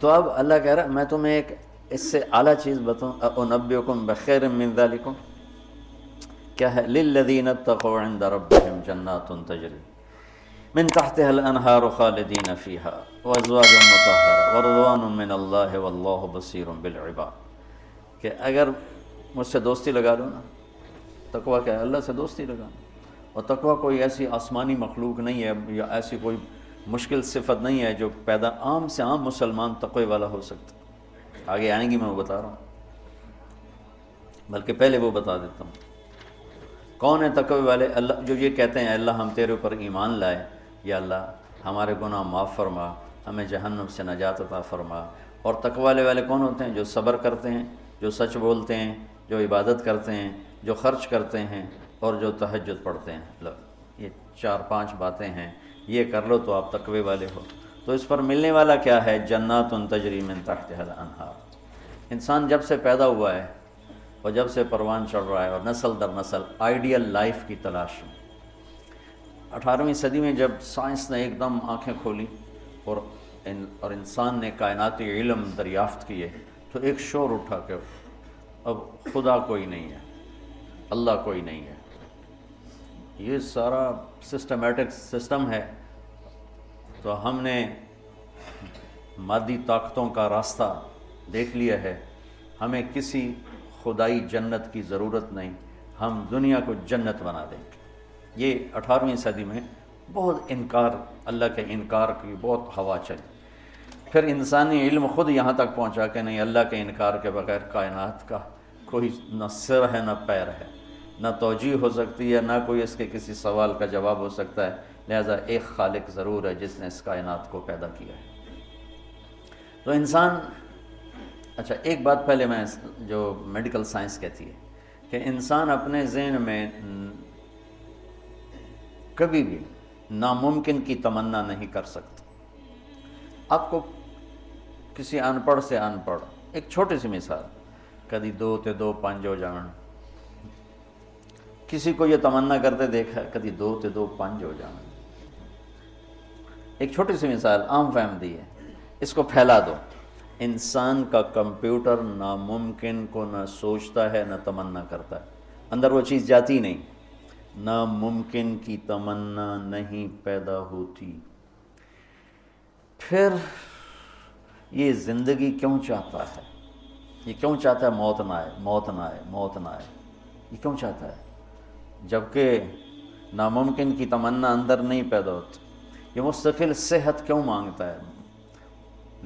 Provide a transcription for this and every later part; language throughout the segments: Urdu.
تو اب اللہ کہہ رہا ہے میں تمہیں ایک اس سے اعلیٰ چیز بتاؤں، انبئکم بخیر من ذالکم، کیا ہے؟ للذین اتقوا عند ربهم جنات تجری من تحتها الانہار خالدین فیہا وازواج مطہرہ ورضوان من اللہ واللہ بصیر بالعباد، کہ اگر مجھ سے دوستی لگا لو نا، تقویٰ کیا ہے؟ اللہ سے دوستی لگانا. اور تقویٰ کوئی ایسی آسمانی مخلوق نہیں ہے یا ایسی کوئی مشکل صفت نہیں ہے جو پیدا عام سے عام مسلمان تقوی والا ہو سکتا. آگے آئیں گی، میں وہ بتا رہا ہوں، بلکہ پہلے وہ بتا دیتا ہوں. کون ہے تقوی والے؟ اللہ جو یہ کہتے ہیں اللہ ہم تیرے اوپر ایمان لائے، یا اللہ ہمارے گناہ معاف فرما، ہمیں جہنم سے نجات عطا فرما. اور تقوی والے کون ہوتے ہیں؟ جو صبر کرتے ہیں، جو سچ بولتے ہیں، جو عبادت کرتے ہیں، جو خرچ کرتے ہیں، اور جو تہجد پڑھتے ہیں. لو یہ 4-5 باتیں ہیں، یہ کر لو تو آپ تقوی والے ہو. تو اس پر ملنے والا کیا ہے؟ جنات تجری من تحتها الانہار. انسان جب سے پیدا ہوا ہے اور جب سے پروان چڑھ رہا ہے اور نسل در نسل آئیڈیل لائف کی تلاش میں، 18ویں صدی میں جب سائنس نے ایک دم آنکھیں کھولی اور انسان نے کائناتی علم دریافت کیے، تو ایک شور اٹھا کہ اب خدا کوئی نہیں ہے، اللہ کوئی نہیں ہے. یہ سارا سسٹمیٹک سسٹم ہے. تو ہم نے مادی طاقتوں کا راستہ دیکھ لیا ہے، ہمیں کسی خدائی جنت کی ضرورت نہیں، ہم دنیا کو جنت بنا دیں گے. یہ 18ویں صدی میں بہت انکار، اللہ کے انکار کی بہت ہوا چلی. پھر انسانی علم خود یہاں تک پہنچا کہ نہیں، اللہ کے انکار کے بغیر کائنات کا کوئی نہ سر ہے نہ پیر ہے، نہ توجیہ ہو سکتی ہے، نہ کوئی اس کے کسی سوال کا جواب ہو سکتا ہے. لہذا ایک خالق ضرور ہے جس نے اس کائنات کو پیدا کیا ہے. تو انسان، اچھا ایک بات پہلے میں جو میڈیکل سائنس کہتی ہے کہ انسان اپنے ذہن میں کبھی بھی ناممکن کی تمنا نہیں کر سکتا. آپ کو کسی ان پڑھ سے ان پڑھ، ایک چھوٹی سی مثال، کدی 2 تے 2 5 ہو جان، کسی کو یہ تمنا کرتے دیکھا کدی 2 تے 2 5 ہو جان. ایک چھوٹی سی مثال عام فہم دی ہے، اس کو پھیلا دو. انسان کا کمپیوٹر ناممکن کو نہ سوچتا ہے نہ تمنا کرتا ہے، اندر وہ چیز جاتی نہیں. ناممکن کی تمنا نہیں پیدا ہوتی. پھر یہ زندگی کیوں چاہتا ہے؟ یہ کیوں چاہتا ہے موت نہ آئے، موت نہ آئے، موت نہ آئے؟ یہ کیوں چاہتا ہے جبکہ ناممکن کی تمنا اندر نہیں پیدا ہوتی؟ یہ مستقل صحت کیوں مانگتا ہے،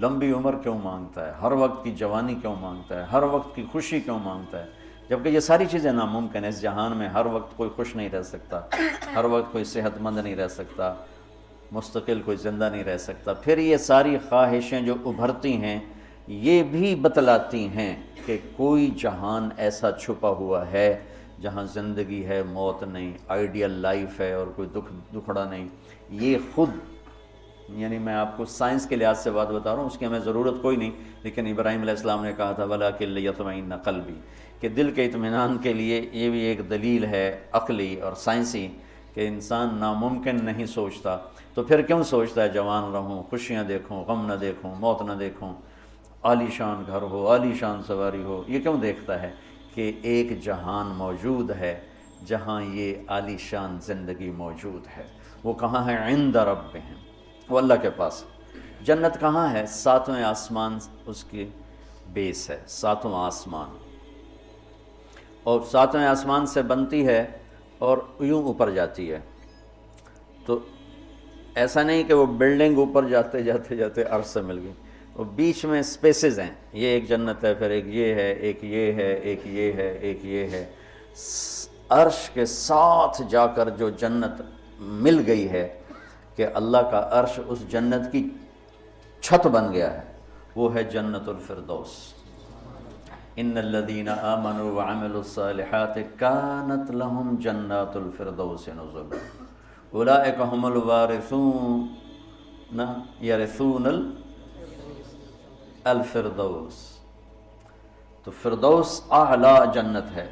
لمبی عمر کیوں مانگتا ہے، ہر وقت کی جوانی کیوں مانگتا ہے، ہر وقت کی خوشی کیوں مانگتا ہے، جبکہ یہ ساری چیزیں ناممکن ہیں. اس جہان میں ہر وقت کوئی خوش نہیں رہ سکتا، ہر وقت کوئی صحت مند نہیں رہ سکتا، مستقل کوئی زندہ نہیں رہ سکتا. پھر یہ ساری خواہشیں جو ابھرتی ہیں یہ بھی بتلاتی ہیں کہ کوئی جہان ایسا چھپا ہوا ہے جہاں زندگی ہے، موت نہیں، آئیڈیل لائف ہے اور کوئی دکھڑا نہیں. یہ خود، یعنی میں آپ کو سائنس کے لحاظ سے بات بتا رہا ہوں، اس کی ہمیں ضرورت کوئی نہیں، لیکن ابراہیم علیہ السلام نے کہا تھا وَلَٰكِن لِيَطْمَئِنَّ قَلْبِي، کہ دل کے اطمینان کے لیے یہ بھی ایک دلیل ہے عقلی اور سائنسی کہ انسان ناممکن نہیں سوچتا. تو پھر کیوں سوچتا ہے جوان رہوں، خوشیاں دیکھوں، غم نہ دیکھوں، موت نہ دیکھوں، عالی شان گھر ہو، عالی شان سواری ہو؟ یہ کیوں دیکھتا ہے کہ ایک جہان موجود ہے جہاں یہ عالی شان زندگی موجود ہے. وہ کہاں ہے؟ عند ربہم، وہ اللہ کے پاس. جنت کہاں ہے؟ 7ویں آسمان اس کی بیس ہے، 7واں آسمان. اور 7ویں آسمان سے بنتی ہے اور یوں اوپر جاتی ہے. تو ایسا نہیں کہ وہ بلڈنگ اوپر جاتے جاتے جاتے عرش سے مل گئی، وہ بیچ میں سپیسز ہیں. یہ ایک جنت ہے، پھر ایک یہ ہے، ایک یہ ہے، ایک یہ ہے، ایک یہ ہے. عرش کے ساتھ جا کر جو جنت مل گئی ہے کہ اللہ کا عرش اس جنت کی چھت بن گیا ہے، وہ ہے جنت الفردوس. ان الذين آمنوا وعملوا الصالحات كانت لهم جنات الفردوس نزلا اولئك هم الوارثون يرثون الفردوس. تو فردوس اعلیٰ جنت ہے.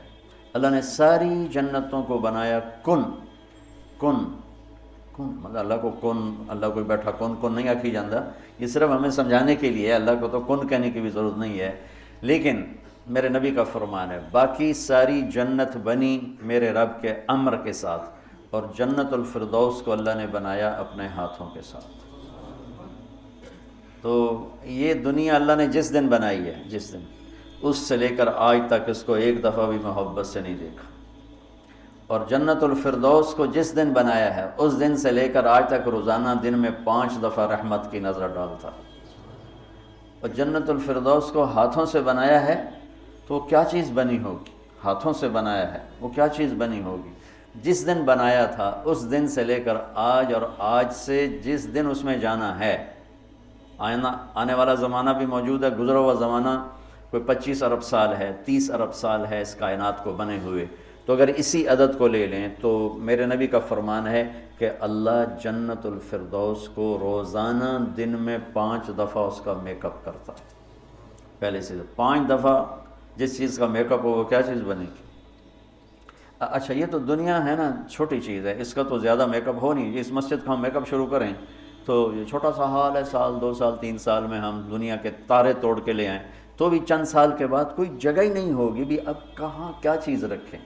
اللہ نے ساری جنتوں کو بنایا کن کون مطلب اللہ کو کون، اللہ کوئی بیٹھا کون نہیں آکھی جاندہ، یہ صرف ہمیں سمجھانے کے لیے ہے، اللہ کو تو کون کہنے کی بھی ضرورت نہیں ہے، لیکن میرے نبی کا فرمان ہے باقی ساری جنت بنی میرے رب کے امر کے ساتھ، اور جنت الفردوس کو اللہ نے بنایا اپنے ہاتھوں کے ساتھ۔ تو یہ دنیا اللہ نے جس دن بنائی ہے، جس دن، اس سے لے کر آج تک اس کو ایک دفعہ بھی محبت سے نہیں دیکھا، اور جنت الفردوس کو جس دن بنایا ہے اس دن سے لے کر آج تک روزانہ دن میں 5 دفعہ رحمت کی نظر ڈالتا ہے۔ اور جنت الفردوس کو ہاتھوں سے بنایا ہے تو وہ کیا چیز بنی ہوگی؟ ہاتھوں سے بنایا ہے وہ کیا چیز بنی ہوگی؟ جس دن بنایا تھا اس دن سے لے کر آج، اور آج سے جس دن اس میں جانا ہے، آنے والا زمانہ بھی موجود ہے، گزرا ہوا زمانہ کوئی 25 ارب سال ہے، 30 ارب سال ہے اس کائنات کو بنے ہوئے، تو اگر اسی عدد کو لے لیں تو میرے نبی کا فرمان ہے کہ اللہ جنت الفردوس کو روزانہ دن میں 5 دفعہ اس کا میک اپ کرتا ہے۔ پہلے سے 5 دفعہ جس چیز کا میک اپ ہو وہ کیا چیز بنے گی؟ اچھا یہ تو دنیا ہے نا، چھوٹی چیز ہے، اس کا تو زیادہ میک اپ ہو نہیں، اس مسجد کا ہم میک اپ شروع کریں تو یہ چھوٹا سا حال ہے، سال 2 سال 3 سال میں ہم دنیا کے تارے توڑ کے لے آئیں تو بھی چند سال کے بعد کوئی جگہ ہی نہیں ہوگی بھی اب کہاں کیا چیز رکھیں۔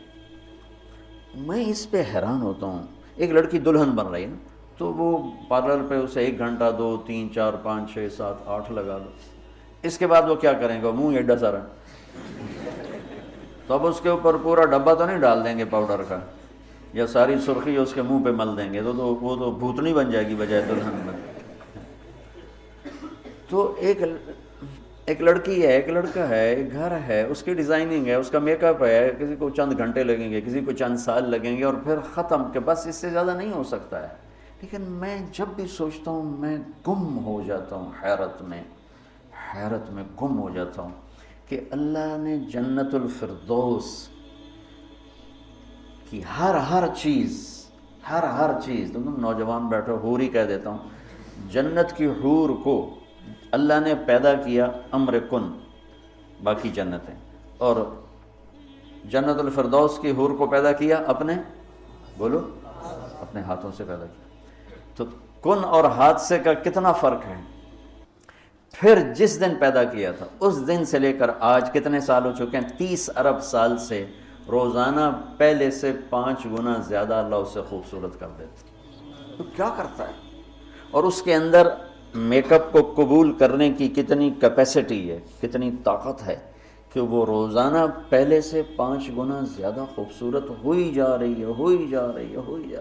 میں اس پہ حیران ہوتا ہوں، ایک لڑکی دلہن بن رہی ہے نا تو وہ پارلر پہ اسے 1 گھنٹہ 2 3 4 5 6 7 8 لگا لو، اس کے بعد وہ کیا کریں گے؟ منہ ایڈا سارا، تو اب اس کے اوپر پورا ڈبہ تو نہیں ڈال دیں گے پاؤڈر کا، یا ساری سرخی اس کے منہ پہ مل دیں گے تو وہ تو بھوتنی بن جائے گی بجائے دلہن میں۔ تو ایک لڑکی ہے، ایک لڑکا ہے، ایک گھر ہے، اس کی ڈیزائننگ ہے، اس کا میک اپ ہے، کسی کو چند گھنٹے لگیں گے، کسی کو چند سال لگیں گے اور پھر ختم، کہ بس اس سے زیادہ نہیں ہو سکتا ہے۔ لیکن میں جب بھی سوچتا ہوں میں گم ہو جاتا ہوں، حیرت میں گم ہو جاتا ہوں کہ اللہ نے جنت الفردوس کی ہر چیز، تم نوجوان بیٹھو، حور ہی کہہ دیتا ہوں، جنت کی حور کو اللہ نے پیدا کیا امر کن، باقی جنتیں، اور جنت الفردوس کی حور کو پیدا کیا اپنے ہاتھوں سے پیدا کیا۔ تو کن اور حادثے کا کتنا فرق ہے۔ پھر جس دن پیدا کیا تھا اس دن سے لے کر آج کتنے سال ہو چکے ہیں؟ 30 ارب سال سے روزانہ پہلے سے 5 گنا زیادہ اللہ اسے خوبصورت کر دیتا۔ تو کیا کرتا ہے؟ اور اس کے اندر میک اپ کو قبول کرنے کی کتنی کیپیسٹی ہے، کتنی طاقت ہے کہ وہ روزانہ پہلے سے 5 گنا زیادہ خوبصورت ہوئی جا رہی ہے۔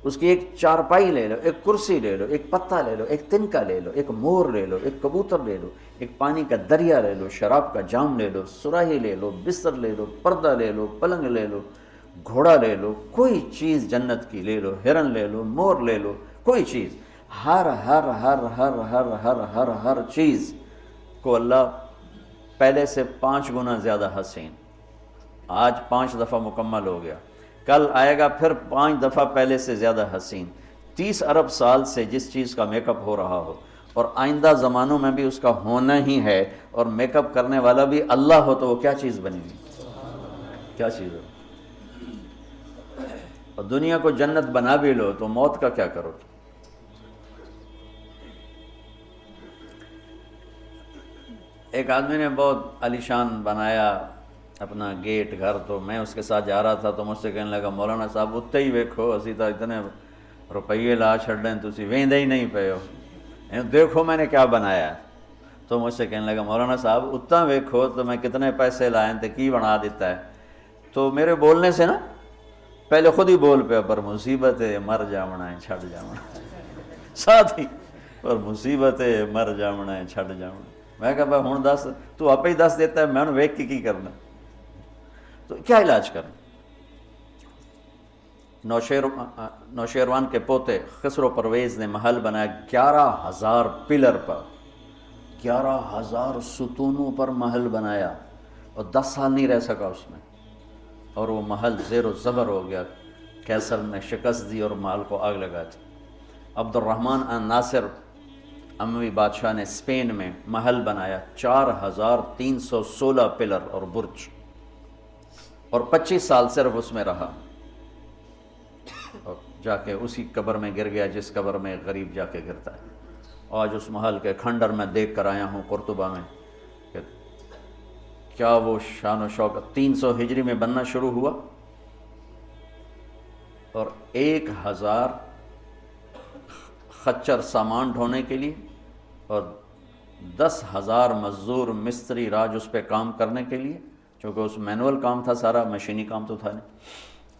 اس کی ایک چارپائی لے لو، ایک کرسی لے لو، ایک پتا لے لو، ایک تنکا لے لو، ایک مور لے لو، ایک کبوتر لے لو، ایک پانی کا دریا لے لو، شراب کا جام لے لو، سراہی لے لو، بستر لے لو، پردہ لے لو، پلنگ لے لو، گھوڑا لے لو، کوئی چیز جنت کی لے لو، ہرن لے لو، مور لے لو، کوئی چیز، ہر چیز کو اللہ پہلے سے 5 گنا زیادہ حسین، آج 5 دفعہ مکمل ہو گیا، کل آئے گا پھر 5 دفعہ پہلے سے زیادہ حسین۔ 30 ارب سال سے جس چیز کا میک اپ ہو رہا ہو اور آئندہ زمانوں میں بھی اس کا ہونا ہی ہے، اور میک اپ کرنے والا بھی اللہ ہو تو وہ کیا چیز بنے گی؟ کیا چیز ہو؟ اور دنیا کو جنت بنا بھی لو تو موت کا کیا کرو؟ ایک آدمی نے بہت عالیشان بنایا اپنا گیٹ گھر، تو میں اس کے ساتھ جا رہا تھا تو مجھ سے کہنے لگا مولانا صاحب اتنے ہی ویکھو، اسی تو اتنے روپیے لا چھڑیں تسی ویندے ہی نہیں پے ہو، دیکھو میں نے کیا بنایا۔ تو مجھ سے کہنے لگا مولانا صاحب اتنا ویکھو تو میں کتنے پیسے لائیں تے کی بنا دیتا ہے۔ تو میرے بولنے سے نا پہلے خود ہی بول پیا، پر مصیبت ہے مر جامنا ہے چھڑ جامنا، ساتھ ہی پر مصیبت ہے مر جامنا ہے چھڑ جامنا۔ میں کہا بھائی ہوں دس، تو آپ ہی دس دیتا ہے، میں نے ویکھ کی کرنا، تو کیا علاج کریں؟ نوشیروان کے پوتے خسرو پرویز نے محل بنایا 11,000 پلر پر، 11,000 ستونوں پر محل بنایا، اور 10 سال نہیں رہ سکا اس میں، اور وہ محل زیر و زبر ہو گیا، کیسر نے شکست دی اور محل کو آگ لگا دی۔ عبد الرحمن ناصر اموی بادشاہ نے اسپین میں محل بنایا 4,316 پلر اور برج، اور 25 سال صرف اس میں رہا، اور جا کے اسی قبر میں گر گیا جس قبر میں غریب جا کے گرتا ہے۔ آج اس محل کے کھنڈر میں دیکھ کر آیا ہوں قرطبہ میں کہ کیا وہ شان و شوکت 300 ہجری میں بننا شروع ہوا، اور 1000 خچر سامان ڈھونے کے لیے اور 10,000 مزدور مستری راج اس پہ کام کرنے کے لیے، چونکہ اس مینول کام تھا سارا، مشینی کام تو تھا نہیں،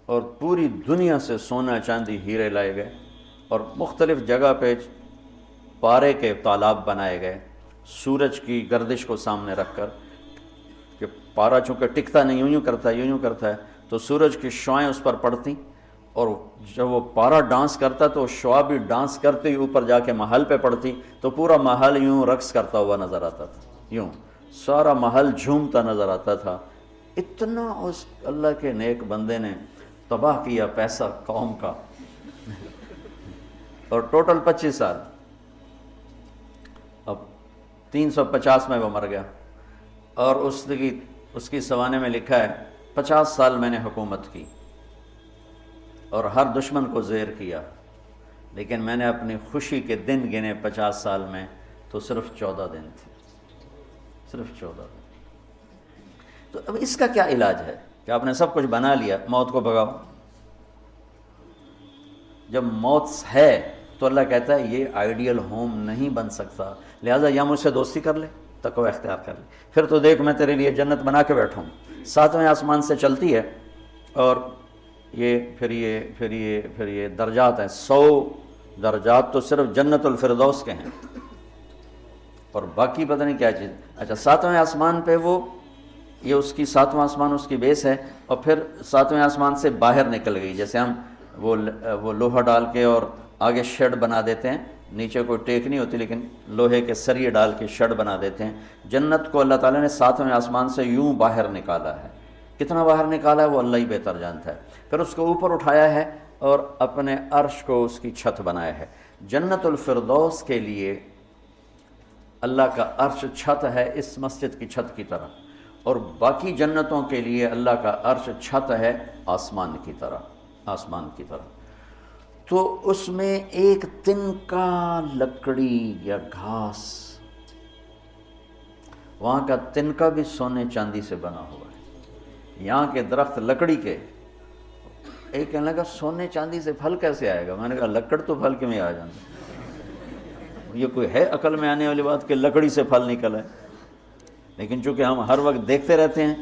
اور پوری دنیا سے سونا چاندی ہیرے لائے گئے، اور مختلف جگہ پہ پارے کے تالاب بنائے گئے سورج کی گردش کو سامنے رکھ کر، کہ پارا چونکہ ٹکتا نہیں، یوں یوں کرتا ہے تو سورج کی شعائیں اس پر پڑتی، اور جب وہ پارا ڈانس کرتا تو شعا بھی ڈانس کرتے ہی اوپر جا کے محل پہ پڑتی، تو پورا محل یوں رقص کرتا ہوا نظر آتا تھا، یوں سارا محل جھومتا نظر آتا تھا۔ اتنا اس اللہ کے نیک بندے نے تباہ کیا پیسہ قوم کا، اور ٹوٹل 25 سال، اب 350 میں وہ مر گیا، اور اس کی سوانے میں لکھا ہے 50 سال میں نے حکومت کی اور ہر دشمن کو زیر کیا، لیکن میں نے اپنی خوشی کے دن گنے 50 سال میں تو صرف 14 دن تھے، صرف 14 دن۔ تو اب اس کا کیا علاج ہے کہ آپ نے سب کچھ بنا لیا، موت کو بھگاؤ؟ جب موت ہے تو اللہ کہتا ہے یہ آئیڈیل ہوم نہیں بن سکتا، لہٰذا یا مجھ سے دوستی کر لے، تقوی اختیار کر لے، پھر تو دیکھ میں تیرے لیے جنت بنا کے بیٹھا ہوں، 7ویں آسمان سے چلتی ہے، اور پھر یہ درجات ہیں، 100 درجات تو صرف جنت الفردوس کے ہیں، اور باقی پتہ نہیں کیا چیز۔ اچھا 7ویں آسمان پہ یہ اس کی 7واں آسمان اس کی بیس ہے، اور پھر 7ویں آسمان سے باہر نکل گئی، جیسے ہم وہ لوہا ڈال کے اور آگے شیڈ بنا دیتے ہیں، نیچے کوئی ٹیک نہیں ہوتی لیکن لوہے کے سریے ڈال کے شیڈ بنا دیتے ہیں، جنت کو اللہ تعالیٰ نے 7ویں آسمان سے یوں باہر نکالا ہے، کتنا باہر نکالا ہے وہ اللہ ہی بہتر جانتا ہے، پھر اس کو اوپر اٹھایا ہے اور اپنے عرش کو اس کی چھت بنایا ہے۔ جنت الفردوس کے لیے اللہ کا عرش چھت ہے اس مسجد کی چھت کی طرح، اور باقی جنتوں کے لیے اللہ کا عرش چھت ہے آسمان کی طرح۔ تو اس میں ایک تنکا لکڑی یا گھاس، وہاں کا تنکا بھی سونے چاندی سے بنا ہوا ہے، یہاں کے درخت لکڑی کے، ایک کہنے لگا سونے چاندی سے پھل کیسے آئے گا؟ میں نے کہا لکڑ تو پھل کے میں آ جاتا، یہ کوئی ہے عقل میں آنے والی بات کہ لکڑی سے پھل نکل ہے؟ لیکن چونکہ ہم ہر وقت دیکھتے رہتے ہیں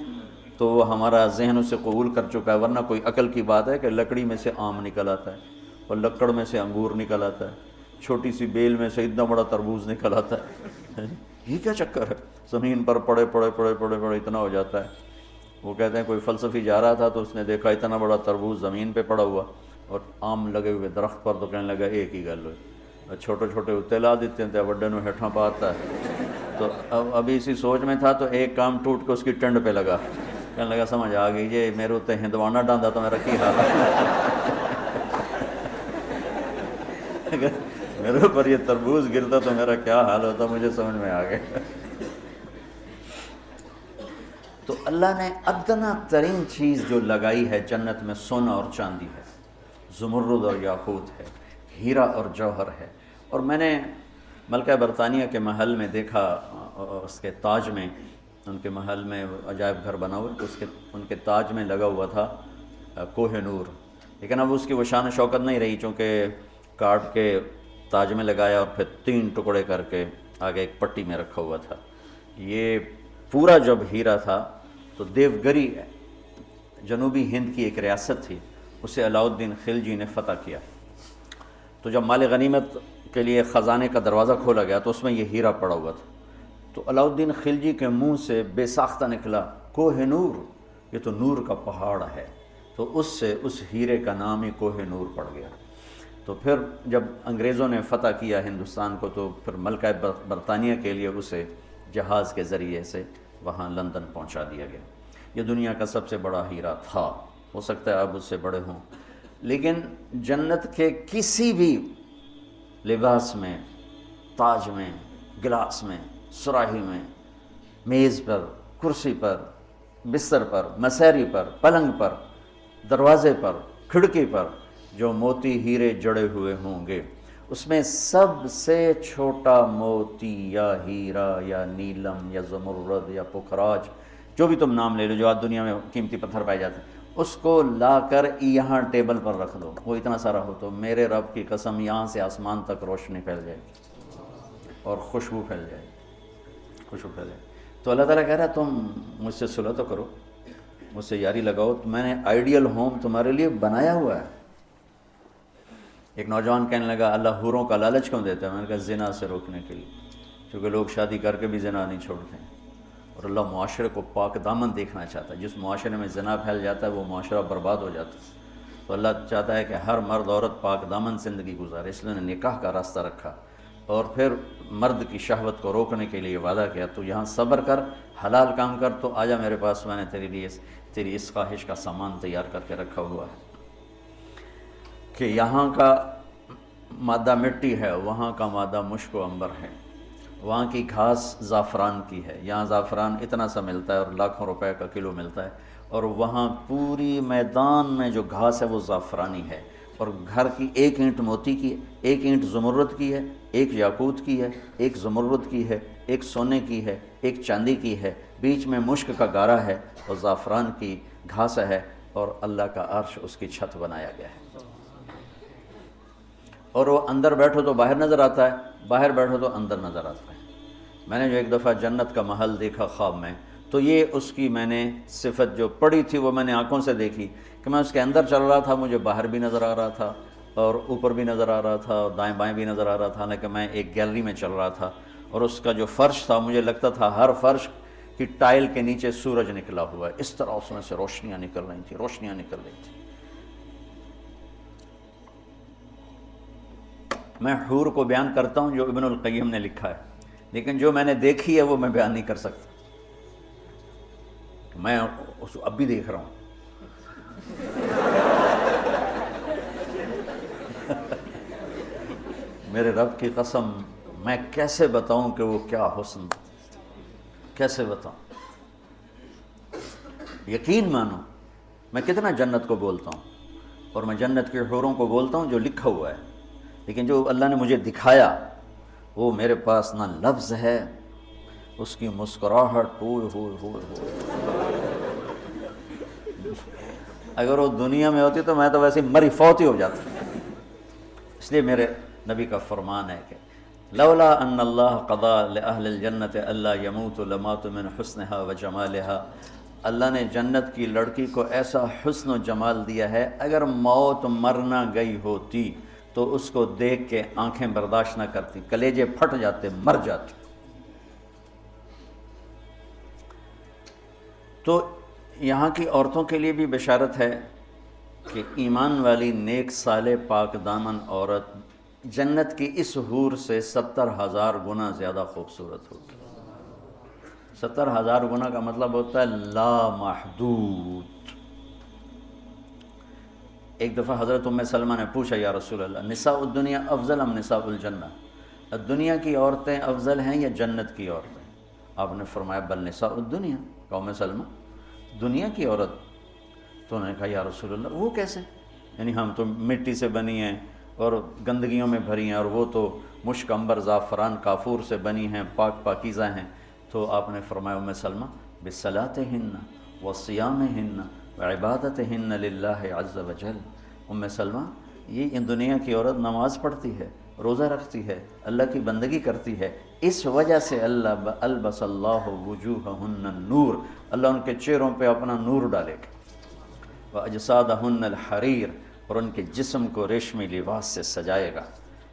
تو وہ ہمارا ذہن اسے قبول کر چکا ہے، ورنہ کوئی عقل کی بات ہے کہ لکڑی میں سے آم نکل آتا ہے، اور لکڑ میں سے انگور نکل آتا ہے، چھوٹی سی بیل میں سے اتنا بڑا تربوز نکل آتا ہے، یہ کیا چکر ہے؟ زمین پر پڑے اتنا ہو جاتا ہے۔ وہ کہتے ہیں کوئی فلسفی جا رہا تھا تو اس نے دیکھا اتنا بڑا تربوز زمین پہ پڑا ہوا اور آم لگے ہوئے درخت پر، تو کہنے لگا ایک ہی گل ہوئی، چھوٹے اتنے لا دیتے ہیں وڈے نو ہیٹھاں پاتا ہے۔ تو ابھی اسی سوچ میں تھا تو ایک کام ٹوٹ کے اس کی ٹنڈ پہ لگا، کہنے لگا سمجھ آ گئی یہ میرے اتنے ہندوانہ ڈاندا تو میرا کی حال ہے، میرے اوپر یہ تربوز گرتا تو میرا کیا حال ہوتا، مجھے سمجھ میں آ گیا۔ تو اللہ نے ادنا ترین چیز جو لگائی ہے جنت میں سونا اور چاندی ہے، زمرد اور یاقوت ہے، ہیرا اور جوہر ہے۔ اور میں نے ملکہ برطانیہ کے محل میں دیکھا، اس کے تاج میں، ان کے محل میں عجائب گھر بنا ہوا تو ان کے تاج میں لگا ہوا تھا کوہ نور، لیکن اب اس کی وہ شان و شوکت نہیں رہی، چونکہ کاٹ کے تاج میں لگایا اور پھر 3 ٹکڑے کر کے آگے ایک پٹی میں رکھا ہوا تھا۔ یہ پورا جب ہیرا تھا تو دیوگری جنوبی ہند کی ایک ریاست تھی، اسے علاؤالدین خلجی نے فتح کیا، تو جب مال غنیمت کے لیے خزانے کا دروازہ کھولا گیا تو اس میں یہ ہیرا پڑا ہوا تھا، تو علاؤالدین خلجی کے منہ سے بے ساختہ نکلا کوہ نور، یہ تو نور کا پہاڑ ہے، تو اس سے اس ہیرے کا نام ہی کوہ نور پڑ گیا۔ تو پھر جب انگریزوں نے فتح کیا ہندوستان کو تو پھر ملکہ برطانیہ کے لیے اسے جہاز کے ذریعے سے وہاں لندن پہنچا دیا گیا۔ یہ دنیا کا سب سے بڑا ہیرا تھا، ہو سکتا ہے اب اس سے بڑے ہوں، لیکن جنت کے کسی بھی لباس میں، تاج میں، گلاس میں، سراہی میں، میز پر، کرسی پر، بستر پر، مسیری پر، پلنگ پر، دروازے پر، کھڑکی پر جو موتی ہیرے جڑے ہوئے ہوں گے، اس میں سب سے چھوٹا موتی یا ہیرا یا نیلم یا زمرد یا پکھراج، جو بھی تم نام لے لو جو آج دنیا میں قیمتی پتھر پائے جاتے ہیں، اس کو لا کر یہاں ٹیبل پر رکھ دو، وہ اتنا سارا ہو تو میرے رب کی قسم یہاں سے آسمان تک روشنی پھیل جائے گی اور خوشبو پھیل جائے گی، خوشبو پھیل جائے گی۔ تو اللہ تعالیٰ کہہ رہا ہے تم مجھ سے صلح تو کرو، مجھ سے یاری لگاؤ، تو میں نے آئیڈیل ہوم تمہارے لیے بنایا ہوا ہے۔ ایک نوجوان کہنے لگا اللہ حوروں کا لالچ کیوں دیتا ہے؟ میں نے کہا زنا سے روکنے کے لیے، کیونکہ لوگ شادی کر کے بھی زنا نہیں چھوڑتے ہیں، اور اللہ معاشرے کو پاک دامن دیکھنا چاہتا ہے۔ جس معاشرے میں زنا پھیل جاتا ہے وہ معاشرہ برباد ہو جاتا ہے۔ تو اللہ چاہتا ہے کہ ہر مرد عورت پاک دامن زندگی گزارے، اس لیے نے نکاح کا راستہ رکھا، اور پھر مرد کی شہوت کو روکنے کے لیے وعدہ کیا تو یہاں صبر کر، حلال کام کر، تو آجا میرے پاس، میں نے تیرے لیے تیری اس خواہش کا سامان تیار کر کے رکھا ہوا ہے کہ یہاں کا مادہ مٹی ہے، وہاں کا مادہ مشک و عنبر ہے، وہاں کی گھاس زعفران کی ہے، یہاں زعفران اتنا سا ملتا ہے اور لاکھوں روپے کا کلو ملتا ہے، اور وہاں پوری میدان میں جو گھاس ہے وہ زعفرانی ہے، اور گھر کی ایک اینٹ موتی کی ہے، ایک اینٹ زمرد کی ہے، ایک یاقوت کی ہے، ایک زمرد کی ہے، ایک سونے کی ہے، ایک چاندی کی ہے، بیچ میں مشک کا گارا ہے اور زعفران کی گھاس ہے، اور اللہ کا عرش اس کی چھت بنایا گیا ہے۔ اور وہ اندر بیٹھو تو باہر نظر آتا ہے، باہر بیٹھو تو اندر نظر آتا ہے۔ میں نے جو ایک دفعہ جنت کا محل دیکھا خواب میں، تو یہ اس کی میں نے صفت جو پڑی تھی وہ میں نے آنکھوں سے دیکھی کہ میں اس کے اندر چل رہا تھا، مجھے باہر بھی نظر آ رہا تھا اور اوپر بھی نظر آ رہا تھا اور دائیں بائیں بھی نظر آ رہا تھا، حالانکہ میں ایک گیلری میں چل رہا تھا، اور اس کا جو فرش تھا مجھے لگتا تھا ہر فرش کی ٹائل کے نیچے سورج نکلا ہوا ہے، اس طرح اس میں سے روشنیاں نکل رہی تھیں، روشنیاں نکل رہی تھیں۔ میں حور کو بیان کرتا ہوں جو ابن القیم نے لکھا ہے، لیکن جو میں نے دیکھی ہے وہ میں بیان نہیں کر سکتا، میں اس کو اب بھی دیکھ رہا ہوں۔ میرے رب کی قسم میں کیسے بتاؤں کہ وہ کیا حسن، کیسے بتاؤں؟ یقین مانو میں کتنا جنت کو بولتا ہوں، اور میں جنت کے حوروں کو بولتا ہوں جو لکھا ہوا ہے، لیکن جو اللہ نے مجھے دکھایا وہ میرے پاس نہ لفظ ہے، اس کی مسکراہٹ ہوئے ہوئے ہوئے ہوئے، اگر وہ دنیا میں ہوتی تو میں تو ویسے مری فوت ہی ہو جاتا۔ اس لیے میرے نبی کا فرمان ہے کہ لولا ان اللہ قضا لأہل الجنت الا یموت لمات من حسنها وجمالها، اللہ نے جنت کی لڑکی کو ایسا حسن و جمال دیا ہے، اگر موت مرنا گئی ہوتی تو اس کو دیکھ کے آنکھیں برداشت نہ کرتی، کلیجے پھٹ جاتے، مر جاتے۔ تو یہاں کی عورتوں کے لیے بھی بشارت ہے کہ ایمان والی نیک صالح پاک دامن عورت جنت کی اس حور سے 70,000 گنا زیادہ خوبصورت ہوگی۔ 70,000 گنا کا مطلب ہوتا ہے لا محدود۔ ایک دفعہ حضرت ام سلمہ نے پوچھا یا رسول اللہ نساء الدنیا افضل ام نساء الجنہ، دنیا کی عورتیں افضل ہیں یا جنت کی عورتیں؟ آپ نے فرمایا بل نساء الدنیا، ام سلمہ دنیا کی عورت۔ تو انہوں نے کہا یا رسول اللہ وہ کیسے؟ یعنی ہم تو مٹی سے بنی ہیں اور گندگیوں میں بھری ہیں، اور وہ تو مشک عنبر زعفران کافور سے بنی ہیں، پاک پاکیزہ ہیں۔ تو آپ نے فرمایا ام سلمہ بصلاتہن وصیامہن وعبادتہن للہ عز وجل، ام سلمہ یہ ان دنیا کی عورت نماز پڑھتی ہے، روزہ رکھتی ہے، اللہ کی بندگی کرتی ہے، اس وجہ سے اللہ البس اللہ وجوہہن النور، اللہ ان کے چہروں پہ اپنا نور ڈالے گا، واجسادہن الحریر، اور ان کے جسم کو ریشمی لباس سے سجائے گا،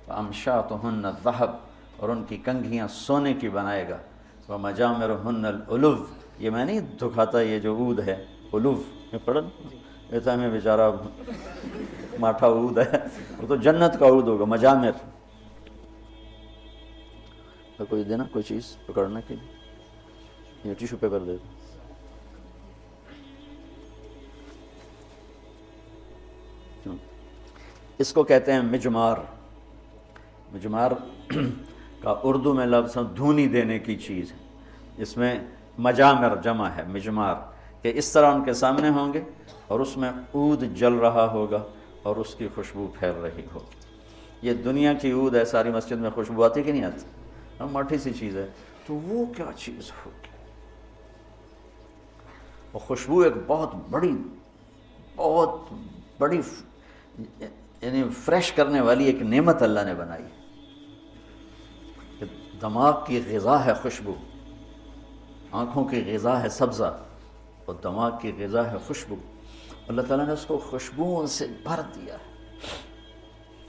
وامشاطہن الذہب، اور ان کی کنگھیاں سونے کی بنائے گا، ومجامرہن الالو، یہ میں نہیں دکھاتا یہ جو عود ہے الو، یہ پڑھن ایسا میں بیچارہ ماٹھا عود ہے، وہ تو جنت کا عود ہوگا، مجامر۔ کوئی دینا کوئی چیز پکڑنے کے لیے، یہ ٹیشو پیپر دے دو۔ اس کو کہتے ہیں مجمار۔ مجمار کا اردو میں لفظ دھونی دینے کی چیز ہے، اس میں مجامر جمع ہے مجمار، کہ اس طرح ان کے سامنے ہوں گے اور اس میں عود جل رہا ہوگا، اور اس کی خوشبو پھیل رہی ہو. یہ دنیا کی عود ہے، ساری مسجد میں خوشبو آتی کہ نہیں آتی؟ ماٹھی سی چیز ہے، تو وہ کیا چیز ہوگی؟ وہ خوشبو ایک بہت بڑی یعنی فریش کرنے والی ایک نعمت اللہ نے بنائی. دماغ کی غذا ہے خوشبو، آنکھوں کی غذا ہے سبزہ، اور دماغ کی غذا ہے خوشبو. اللہ تعالیٰ نے اس کو خوشبوؤں سے بھر دیا.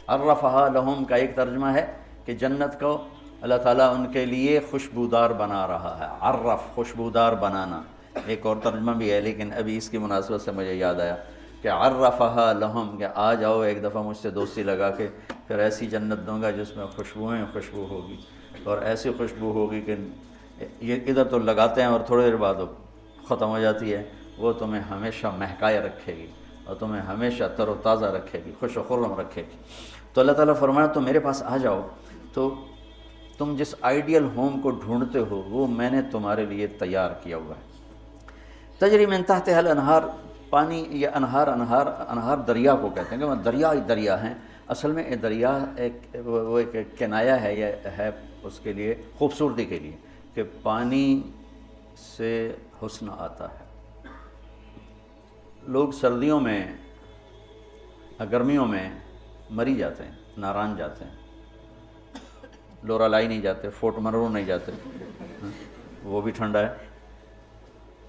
عرفہا لہم کا ایک ترجمہ ہے کہ جنت کو اللہ تعالیٰ ان کے لیے خوشبودار بنا رہا ہے. عرف، خوشبودار بنانا. ایک اور ترجمہ بھی ہے، لیکن ابھی اس کی مناسبت سے مجھے یاد آیا کہ عرفہا لہم، کہ آ جاؤ ایک دفعہ مجھ سے دوستی لگا کے، پھر ایسی جنت دوں گا جس میں خوشبو ہوگی، اور ایسی خوشبو ہوگی کہ یہ ادھر تو لگاتے ہیں اور تھوڑی دیر بعد ختم ہو جاتی ہے، وہ تمہیں ہمیشہ مہکائے رکھے گی اور تمہیں ہمیشہ تر و تازہ رکھے گی، خوش و خرم رکھے گی. تو اللہ تعالیٰ فرمایا تم میرے پاس آ جاؤ، تو تم جس آئیڈیل ہوم کو ڈھونڈتے ہو وہ میں نے تمہارے لیے تیار کیا ہوا ہے. تجری من تحتها الانہار، پانی، یہ انہار دریا کو کہتے ہیں کہ وہ دریا ہی دریا ہیں. اصل میں یہ دریا ایک کنایا ہے، یہ ہے اس کے لیے خوبصورتی کے لیے کہ پانی سے حسن آتا ہے. لوگ سردیوں میں، گرمیوں میں مری جاتے ہیں، ناران جاتے ہیں، لورالائی نہیں جاتے، فورٹ منرو نہیں جاتے، وہ بھی ٹھنڈا ہے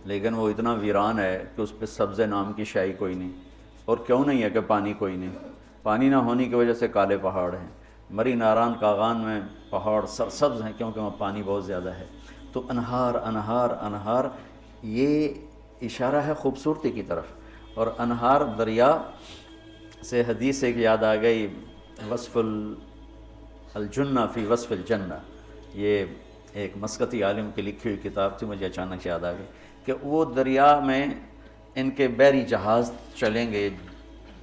لیکن وہ اتنا ویران ہے کہ اس پہ سبز نام کی شائی کوئی نہیں. اور کیوں نہیں ہے کہ پانی کوئی نہیں؟ پانی نہ ہونے کی وجہ سے کالے پہاڑ ہیں. مری ناران کاغان میں پہاڑ سرسبز ہیں کیونکہ وہاں پانی بہت زیادہ ہے. تو انہار یہ اشارہ ہے خوبصورتی کی طرف. اور انہار دریا سے حدیث ایک یاد آ گئی، وصف الجنہ فی وصف الجنہ، یہ ایک مسقطی عالم کی لکھی ہوئی کتاب تھی، مجھے اچانک یاد آ گئی کہ وہ دریا میں ان کے بحری جہاز چلیں گے.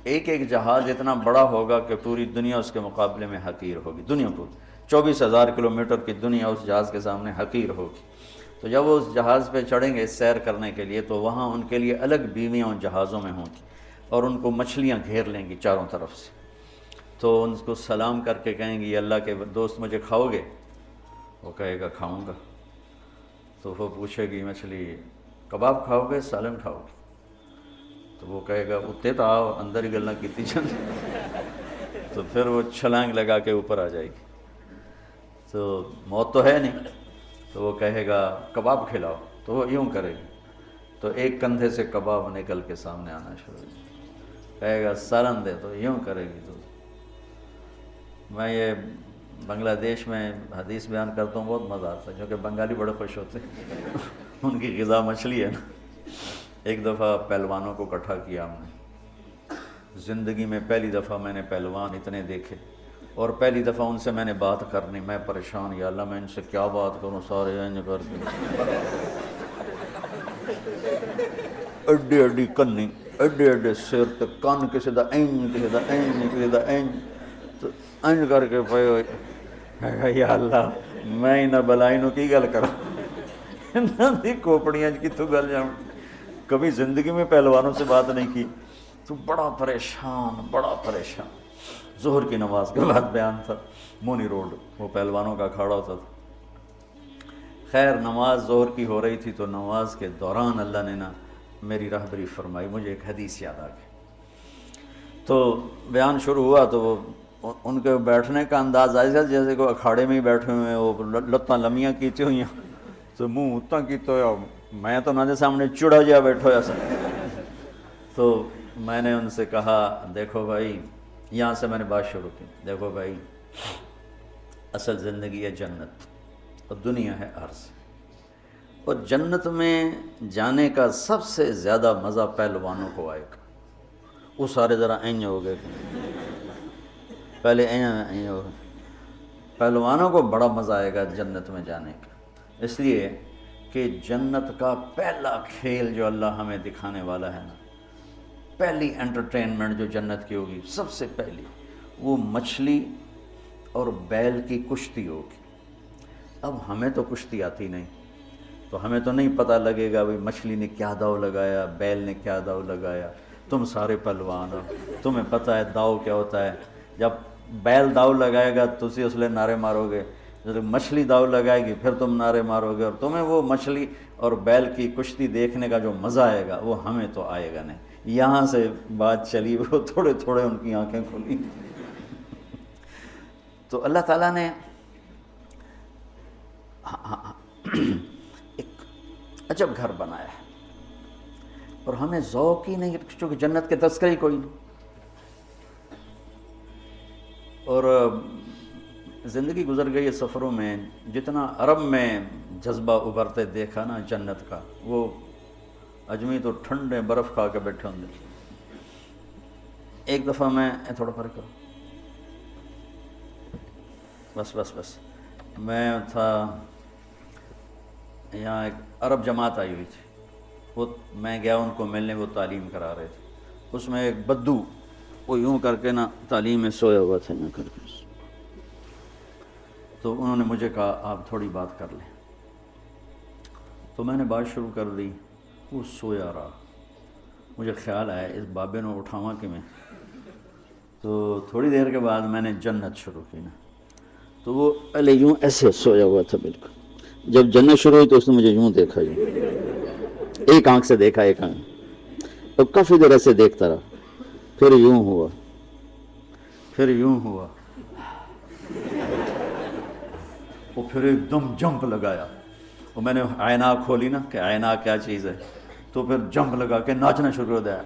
ایک جہاز اتنا بڑا ہوگا کہ پوری دنیا اس کے مقابلے میں حقیر ہوگی. دنیا پوری 24,000 کلومیٹر کی دنیا اس جہاز کے سامنے حقیر ہوگی. تو جب وہ اس جہاز پہ چڑھیں گے سیر کرنے کے لیے، تو وہاں ان کے لیے الگ بیویاں ان جہازوں میں ہوں گی اور ان کو مچھلیاں گھیر لیں گی چاروں طرف سے. تو ان کو سلام کر کے کہیں گی اللہ کے دوست مجھے کھاؤ گے؟ وہ کہے گا کھاؤں گا. تو وہ پوچھے گی مچھلی کباب کھاؤ گے، سالن کھاؤ گے؟ تو وہ کہے گا اتے تو آؤ اندر ہی گلنا کیتی چند. تو پھر وہ چھلانگ لگا کے اوپر آ جائے گی. تو موت تو ہے نہیں، تو وہ کہے گا کباب کھلاؤ، تو وہ یوں کرے گی. تو ایک کندھے سے کباب نکل کے سامنے آنا شروع ہو جائے. کہے گا سالن دے، تو یوں کرے گی. تو میں یہ بنگلہ دیش میں حدیث بیان کرتا ہوں، بہت مزہ آتا ہے کیونکہ بنگالی بڑے خوش ہوتے ہیں. ان کی غذا مچھلی ہے نا. ایک دفعہ پہلوانوں کو اکٹھا کیا ہم نے. زندگی میں پہلی دفعہ میں نے پہلوان اتنے دیکھے، اور پہلی دفعہ ان سے میں نے بات کرنی. میں پریشان، یا اللہ میں ان سے کیا بات کروں، سارے انج کر کے اڈی کنی، اڈے سر تے کن، کسی دا انج، کسی دا انج، کسی دا انج. تو انج کر کے پے ہوئے، یا اللہ میں انہاں بلائنوں کی گل کراں، انہاں دی کھوپڑیاں کتوں گل جاؤں. کبھی زندگی میں پہلوانوں سے بات نہیں کی. تو بڑا پریشان. ظہر کی نماز کے بعد بیان تھا، مونی روڈ وہ پہلوانوں کا کھڑا ہوتا تھا. خیر نماز ظہر کی ہو رہی تھی، تو نماز کے دوران اللہ نے نا میری رہبری فرمائی. مجھے ایک حدیث یاد آ گئی. تو بیان شروع ہوا تو وہ ان کے بیٹھنے کا انداز ایسا جیسے کہ اکھاڑے میں ہی بیٹھے ہوئے ہیں، وہ لتاں لمیاں کیتی ہوئی ہیں، تو منہ اتنا کیتا ہوا. میں تو انہوں نے سامنے چڑا جا بیٹھا ہوا سا. تو میں نے ان سے کہا دیکھو بھائی، یہاں سے میں نے بات شروع کی، دیکھو بھائی اصل زندگی ہے جنت اور دنیا ہے عرض. اور جنت میں جانے کا سب سے زیادہ مزہ پہلوانوں کو آئے گا. وہ سارے ذرا این ہو گئے، پہلے این ہو گئے. پہلوانوں کو بڑا مزہ آئے گا جنت میں جانے کا، اس لیے کہ جنت کا پہلا کھیل جو اللہ ہمیں دکھانے والا ہے نا، پہلی انٹرٹینمنٹ جو جنت کی ہوگی سب سے پہلی، وہ مچھلی اور بیل کی کشتی ہوگی. اب ہمیں تو کشتی آتی نہیں، تو ہمیں تو نہیں پتہ لگے گا بھئی مچھلی نے کیا داؤ لگایا، بیل نے کیا داؤ لگایا. تم سارے پہلوان ہو، تمہیں پتہ ہے داؤ کیا ہوتا ہے. جب بیل داؤ لگائے گا تو اسی اس لیے نعرے مارو گے، جب مچھلی داؤ لگائے گی پھر تم نعرے مارو گے، اور تمہیں وہ مچھلی اور بیل کی کشتی دیکھنے کا جو مزہ آئے گا وہ ہمیں تو آئے گا نہیں. یہاں سے بات چلی، وہ تھوڑے تھوڑے ان کی آنکھیں کھلی. تو اللہ تعالیٰ نے ایک عجب گھر بنایا ہے، اور ہمیں ذوق ہی نہیں، چونکہ جنت کے تذکرے ہی کوئی نہیں. اور زندگی گزر گئی ہے سفروں میں، جتنا عرب میں جذبہ ابھرتے دیکھا نا جنت کا، وہ اجمی تو ٹھنڈے برف کھا کے بیٹھے ہوں گے. ایک دفعہ میں تھوڑا فرق کرو، بس میں تھا یہاں، ایک عرب جماعت آئی ہوئی تھی، وہ میں گیا ان کو ملنے، وہ تعلیم کرا رہے تھے. اس میں ایک بدو، وہ یوں کر کے نا تعلیم میں سویا ہوا تھا، یوں کر کے. تو انہوں نے مجھے کہا آپ تھوڑی بات کر لیں. تو میں نے بات شروع کر دی. وہ سویا رہا. مجھے خیال آیا اس بابے نے اٹھاواں کہ میں. تو تھوڑی دیر کے بعد میں نے جنت شروع کی نا، تو وہ پہلے یوں ایسے سویا ہوا تھا بالکل. جب جنت شروع ہوئی تو اس نے مجھے یوں دیکھا، یوں ایک آنکھ سے دیکھا، ایک آنکھ. تو کافی دیر ایسے دیکھتا رہا، پھر یوں ہوا، پھر یوں ہوا، وہ پھر ایک دم جمپ لگایا. اور میں نے آئینہ کھولی نا کہ آئینہ کیا چیز ہے، تو پھر جمپ لگا کے ناچنا شروع ہو گیا.